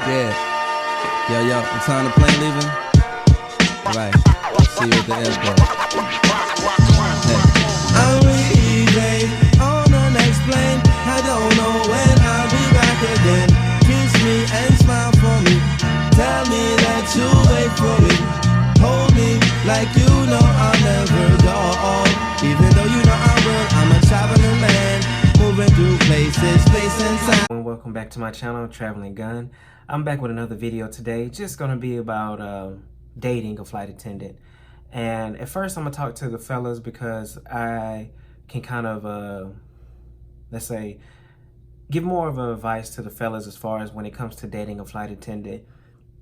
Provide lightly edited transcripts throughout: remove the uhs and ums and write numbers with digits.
Yeah. Yo, what time the plane leaving? Right. See you at the airport. Hey. I'm leaving on the next plane. I don't know when I'll be back again. Kiss me and smile for me. Tell me that you'll wait for me. Hold me like you know I'll never go. Even though you know I will, I'm a traveling man. Moving through places, space and time. Welcome back to my channel, Traveling Gun. I'm back with another video today. Just gonna be about dating a flight attendant. And at first I'm gonna talk to the fellas because I can kind of, let's say, give more of advice to the fellas as far as when it comes to dating a flight attendant.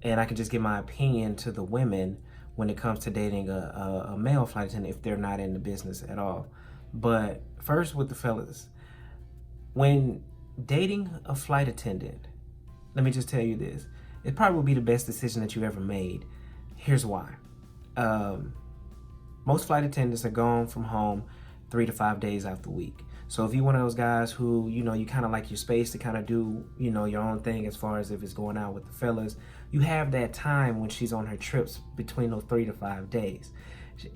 And I can just give my opinion to the women when it comes to dating a male flight attendant if they're not in the business at all. But first with the fellas, when dating a flight attendant, let me just tell you this. It probably will be the best decision that you ever made. Here's why. Most flight attendants are gone from home 3 to 5 days out the week. So if you're one of those guys who, you kind of like your space to kind of do, your own thing as far as if it's going out with the fellas, you have that time when she's on her trips between those 3 to 5 days.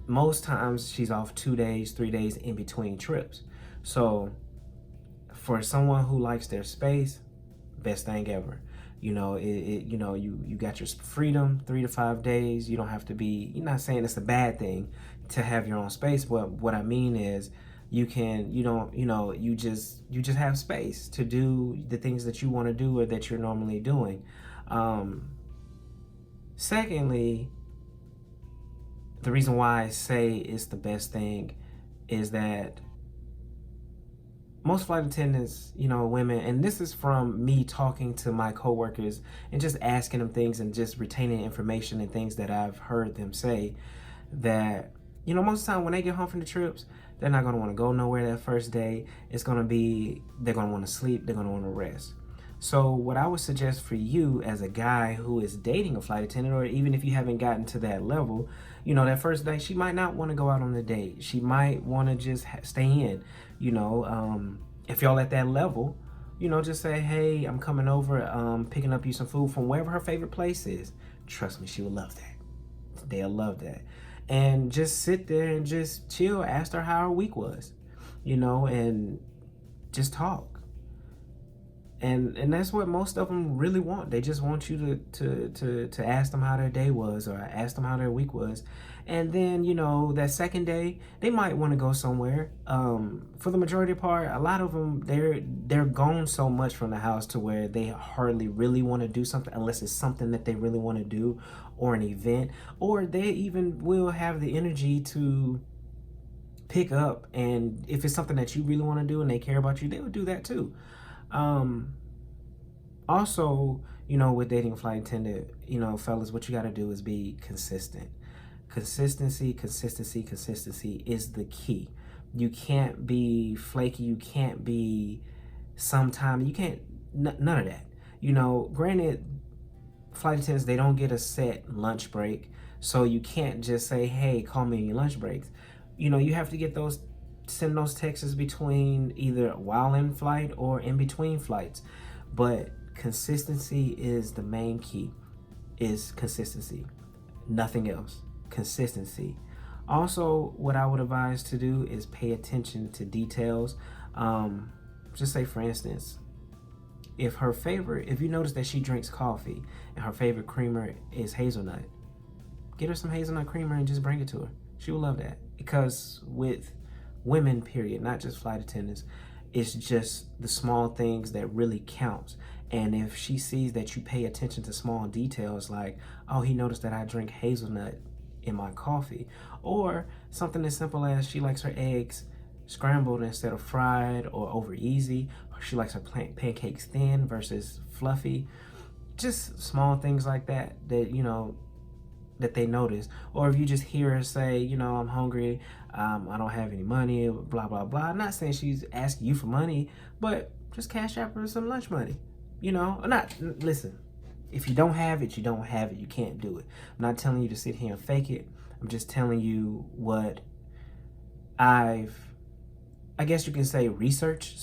Most times she's off 2 days, 3 days in between trips. So for someone who likes their space, best thing ever. You got your freedom 3 to 5 days. You don't have to be, you're not saying it's a bad thing to have your own space, but what I mean is you just have space to do the things that you want to do or that you're normally doing. Secondly, the reason why I say it's the best thing is that most flight attendants, women, and this is from me talking to my coworkers and just asking them things and just retaining information and things that I've heard them say, that, most of the time when they get home from the trips, they're not going to want to go nowhere that first day. It's going to be, they're going to want to sleep, they're going to want to rest. So what I would suggest for you as a guy who is dating a flight attendant, or even if you haven't gotten to that level, that first day, she might not want to go out on the date. She might want to just stay in, if y'all at that level, just say, hey, I'm coming over, picking up you some food from wherever her favorite place is. Trust me, she will love that. They'll love that. And just sit there and just chill, ask her how her week was, and just talk. And that's what most of them really want. They just want you to ask them how their day was or ask them how their week was. And then, that second day, they might want to go somewhere. For the majority part, a lot of them, they're gone so much from the house to where they hardly really want to do something unless it's something that they really want to do or an event. Or they even will have the energy to pick up. And if it's something that you really want to do and they care about you, they would do that too. Also, with dating a flight attendant, fellas, what you got to do is be consistent. Consistency is the key. You can't be flaky. You can't be sometime. You can't, none of that. Granted, flight attendants, they don't get a set lunch break. So you can't just say, hey, call me on your lunch breaks. You have to get send those texts between either while in flight or in between flights. But consistency is the main key, is consistency. Nothing else. Consistency. Also, what I would advise to do is pay attention to details. Just say, for instance, if you notice that she drinks coffee and her favorite creamer is hazelnut, get her some hazelnut creamer and just bring it to her. She will love that. Because with women, period, not just flight attendants, it's just the small things that really counts. And if she sees that you pay attention to small details, like, oh, he noticed that I drink hazelnut in my coffee, or something as simple as she likes her eggs scrambled instead of fried or over easy, or she likes her pancakes thin versus fluffy, just small things like that that they notice. Or if you just hear her say, I'm hungry, I don't have any money, blah, blah, blah. I'm not saying she's asking you for money, but just cash out her some lunch money, listen, if you don't have it, you don't have it. You can't do it. I'm not telling you to sit here and fake it. I'm just telling you what I guess you can say research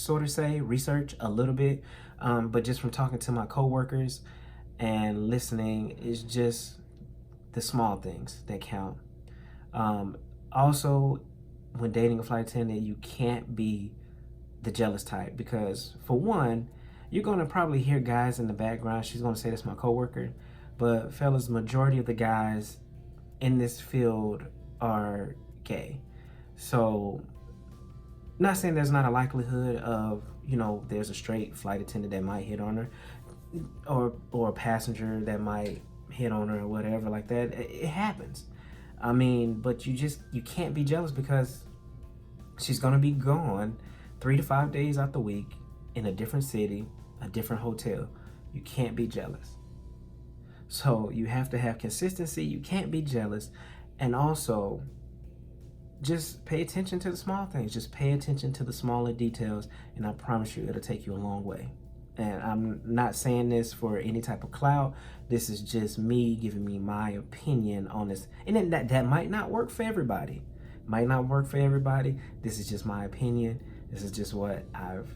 a little bit, but just from talking to my coworkers and listening is just the small things that count. Also, when dating a flight attendant, you can't be the jealous type, because for one, you're going to probably hear guys in the background. She's going to say that's my coworker, but fellas, majority of the guys in this field are gay. So not saying there's not a likelihood of, there's a straight flight attendant that might hit on her, or a passenger that might hit on her or whatever like that. It happens. I mean, but you can't be jealous, because she's going to be gone 3 to 5 days out the week in a different city, a different hotel. You can't be jealous. So you have to have consistency. You can't be jealous. And also, just pay attention to the small things. Just pay attention to the smaller details, and I promise you, it'll take you a long way. And I'm not saying this for any type of clout. This is just me giving me my opinion on this. And then that might not work for everybody. Might not work for everybody. This is just my opinion. This is just what I've,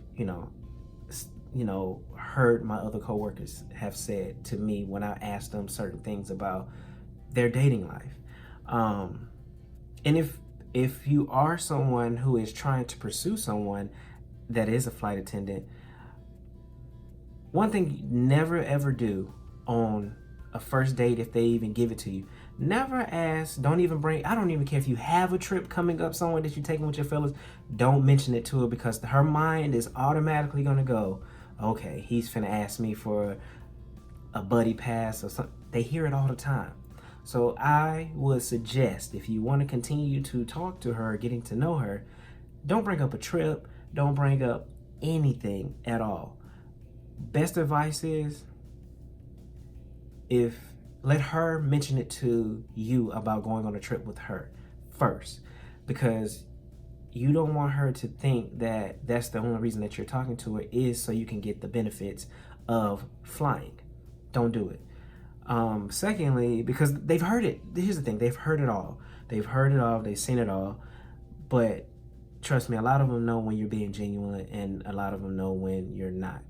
heard my other coworkers have said to me when I asked them certain things about their dating life. And if you are someone who is trying to pursue someone that is a flight attendant, one thing you never ever do on a first date, if they even give it to you, never ask, I don't even care if you have a trip coming up somewhere that you're taking with your fellas, don't mention it to her, because her mind is automatically going to go, okay, he's finna ask me for a buddy pass or something. They hear it all the time. So I would suggest, if you want to continue to talk to her, getting to know her, don't bring up a trip, don't bring up anything at all. Best advice is, let her mention it to you about going on a trip with her first, because you don't want her to think that that's the only reason that you're talking to her is so you can get the benefits of flying. Don't do it. Secondly, because they've heard it. Here's the thing. They've heard it all. They've seen it all. But trust me, a lot of them know when you're being genuine, and a lot of them know when you're not.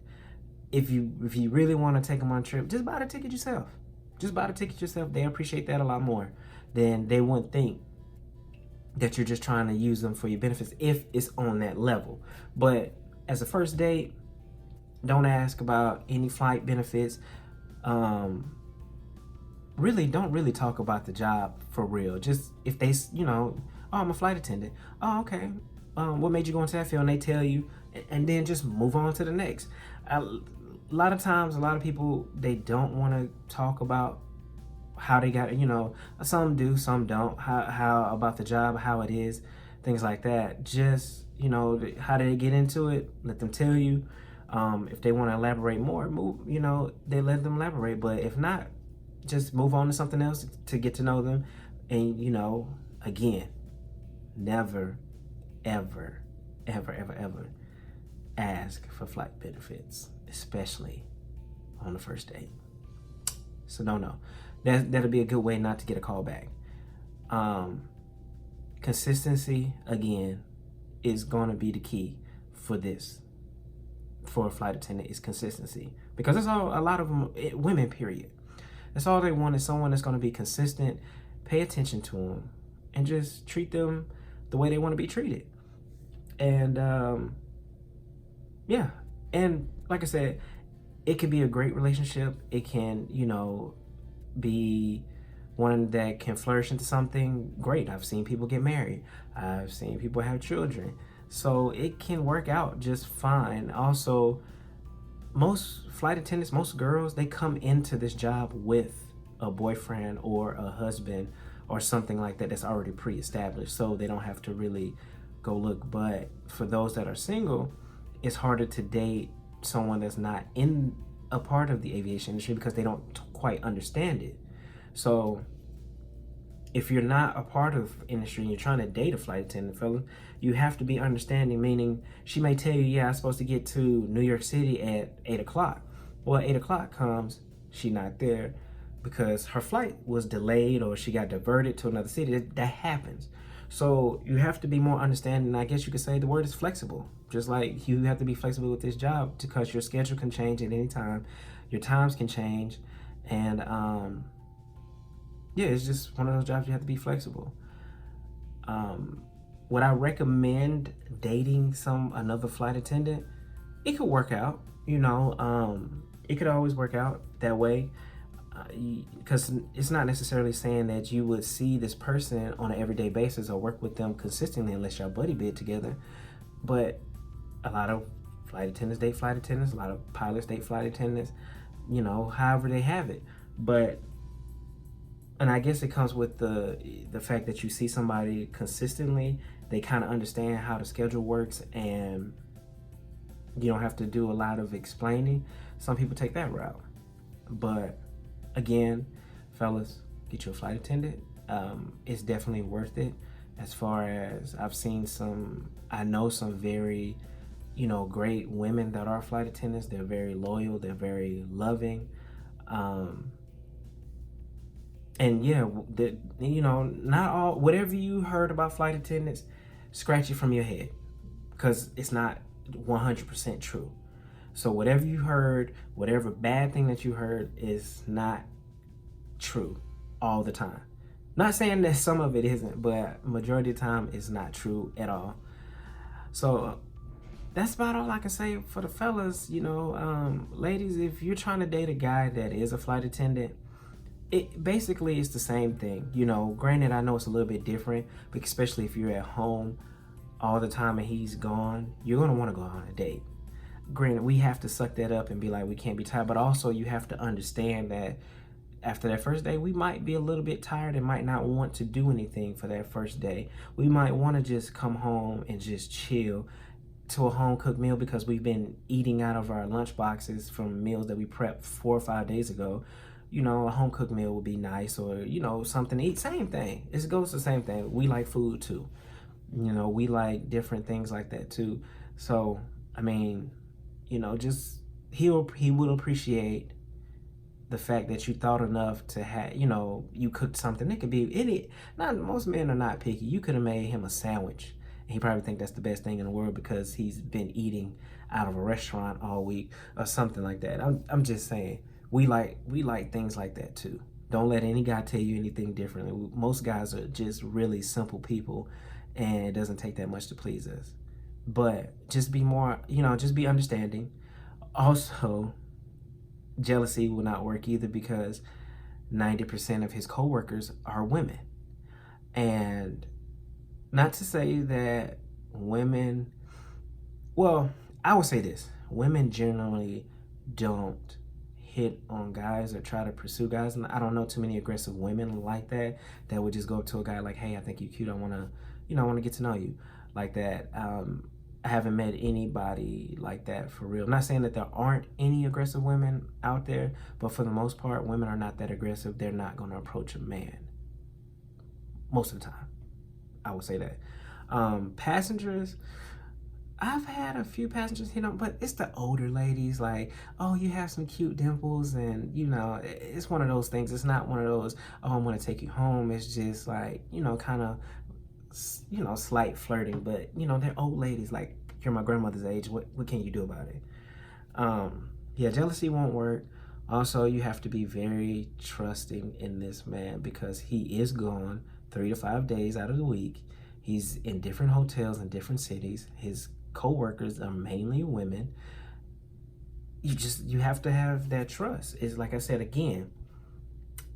If you really want to take them on a trip, just buy the ticket yourself. They appreciate that a lot more than they wouldn't think that you're just trying to use them for your benefits, if it's on that level. But as a first date, don't ask about any flight benefits. Really, don't really talk about the job for real. Just if they, oh, I'm a flight attendant. Oh, okay. What made you go into that field? And they tell you, and then just move on to the next. A lot of times, a lot of people, they don't want to talk about how they got, some do, some don't, how about the job, how it is, things like that. Just, how they get into it, let them tell you. If they want to elaborate more, they let them elaborate. But if not, just move on to something else to get to know them. And, again, never, ever, ever, ever, ever ask for flight benefits, especially on the first date. So no. That'll be a good way not to get a call back. Consistency, again, is going to be the key for this. For a flight attendant, is consistency. Because that's all a lot of them, women, period. That's all they want, is someone that's going to be consistent, pay attention to them, and just treat them the way they want to be treated. And, yeah. And like I said, it can be a great relationship. It can, be one that can flourish into something great. I've seen people get married. I've seen people have children. So it can work out just fine. Also, most flight attendants, most girls, they come into this job with a boyfriend or a husband or something like that that's already pre-established, so they don't have to really go look. But for those that are single, it's harder to date someone that's not in a part of the aviation industry, because they don't quite understand it. So if you're not a part of the industry and you're trying to date a flight attendant, fella, you have to be understanding, meaning she may tell you, yeah, I'm supposed to get to New York City at 8 o'clock. Well, 8 o'clock comes, she's not there because her flight was delayed or she got diverted to another city. That happens. So you have to be more understanding. I guess you could say the word is flexible. Just like you have to be flexible with this job, because your schedule can change at any time. Your times can change. And yeah, it's just one of those jobs you have to be flexible. Would I recommend dating another flight attendant? It could work out, it could always work out that way, because it's not necessarily saying that you would see this person on an everyday basis or work with them consistently unless y'all buddy bid together. But a lot of flight attendants date flight attendants, a lot of pilots date flight attendants, however they have it. And I guess it comes with the fact that you see somebody consistently, they kind of understand how the schedule works, and you don't have to do a lot of explaining. Some people take that route. But again, fellas, get you a flight attendant. It's definitely worth it. As far as I know some very, great women that are flight attendants. They're very loyal. They're very loving. And yeah, not all, whatever you heard about flight attendants, scratch it from your head, because it's not 100% true. So whatever you heard, whatever bad thing that you heard, is not true all the time. Not saying that some of it isn't, but majority of the time it's not true at all. So that's about all I can say for the fellas. Ladies, if you're trying to date a guy that is a flight attendant, it basically is the same thing. Granted, I know it's a little bit different, but especially if you're at home all the time and he's gone, you're going to want to go on a date. Granted, we have to suck that up and be like, we can't be tired, but also you have to understand that after that first day, we might be a little bit tired and might not want to do anything for that first day. We might want to just come home and just chill to a home-cooked meal, because we've been eating out of our lunch boxes from meals that we prepped 4 or 5 days ago. A home-cooked meal would be nice, or, something to eat. Same thing. It goes the same thing. We like food, too. We like different things like that, too. So, I mean, just he will appreciate the fact that you thought enough to have, you cooked something. It could be, not most men are not picky. You could have made him a sandwich. He probably think that's the best thing in the world because he's been eating out of a restaurant all week or something like that. I'm just saying, we like things like that too. Don't let any guy tell you anything differently. Most guys are just really simple people, and it doesn't take that much to please us. But just be more, just be understanding. Also, jealousy will not work either, because 90% of his coworkers are women. And not to say that women, well, I would say this: women generally don't hit on guys or try to pursue guys. And I don't know too many aggressive women like that would just go up to a guy like, hey, I think you're cute, I want to get to know you, like that. I haven't met anybody like that for real. I'm not saying that there aren't any aggressive women out there, but for the most part, women are not that aggressive. They're not going to approach a man most of the time. I would say that. Passengers, I've had a few passengers hit on, but it's the older ladies, like, oh, you have some cute dimples, and it's one of those things. It's not one of those, oh, I'm going to take you home. It's just like, kind of, slight flirting, but they're old ladies, like, you're my grandmother's age. What can you do about it? Yeah, jealousy won't work. Also, you have to be very trusting in this man, because he is gone 3 to 5 days out of the week. He's in different hotels in different cities. His co-workers are mainly women. You have to have that trust. It's like I said, again,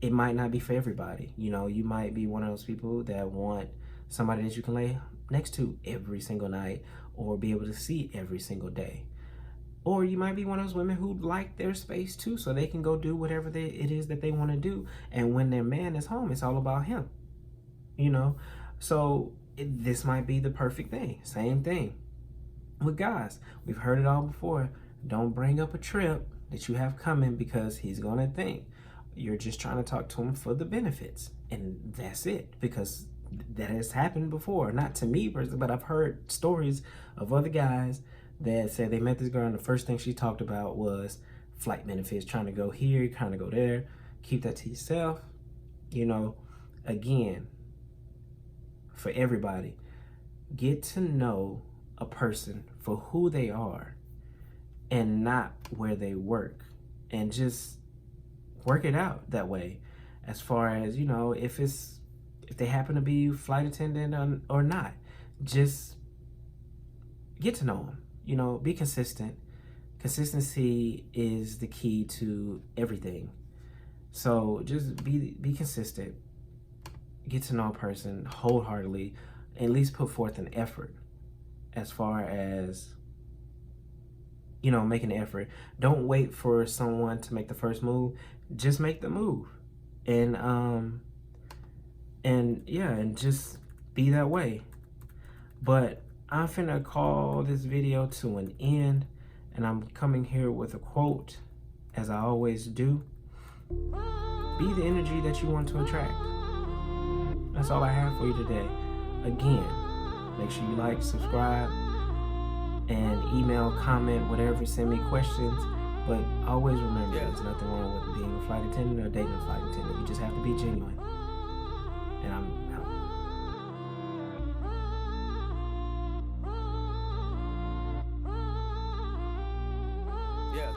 it might not be for everybody. You might be one of those people that want somebody that you can lay next to every single night or be able to see every single day. Or you might be one of those women who like their space too, so they can go do whatever it is that they want to do. And when their man is home, it's all about him. So this might be the perfect thing. Same thing with guys. We've heard it all before. Don't bring up a trip that you have coming, because he's going to think you're just trying to talk to him for the benefits. And that's it, because that has happened before. Not to me personally, but I've heard stories of other guys that said they met this girl and the first thing she talked about was flight benefits, trying to go here, trying to go there. Keep that to yourself. Again, for everybody, get to know a person for who they are and not where they work. And just work it out that way. As far as, you know, if they happen to be flight attendant or not, just get to know them. You know, be consistent. Consistency is the key to everything. So just be consistent. Get to know a person wholeheartedly. At least put forth an effort as far as, you know, making an effort. Don't wait for someone to make the first move. Just make the move. And yeah, and just be that way. But I'm finna call this video to an end, and I'm coming here with a quote, as I always do. Be the energy that you want to attract. That's all I have for you today. Again, make sure you like, subscribe, and email, comment, whatever, send me questions. But always remember, there's nothing wrong with being a flight attendant or dating a flight attendant. You just have to be genuine. And I'm out. Yeah.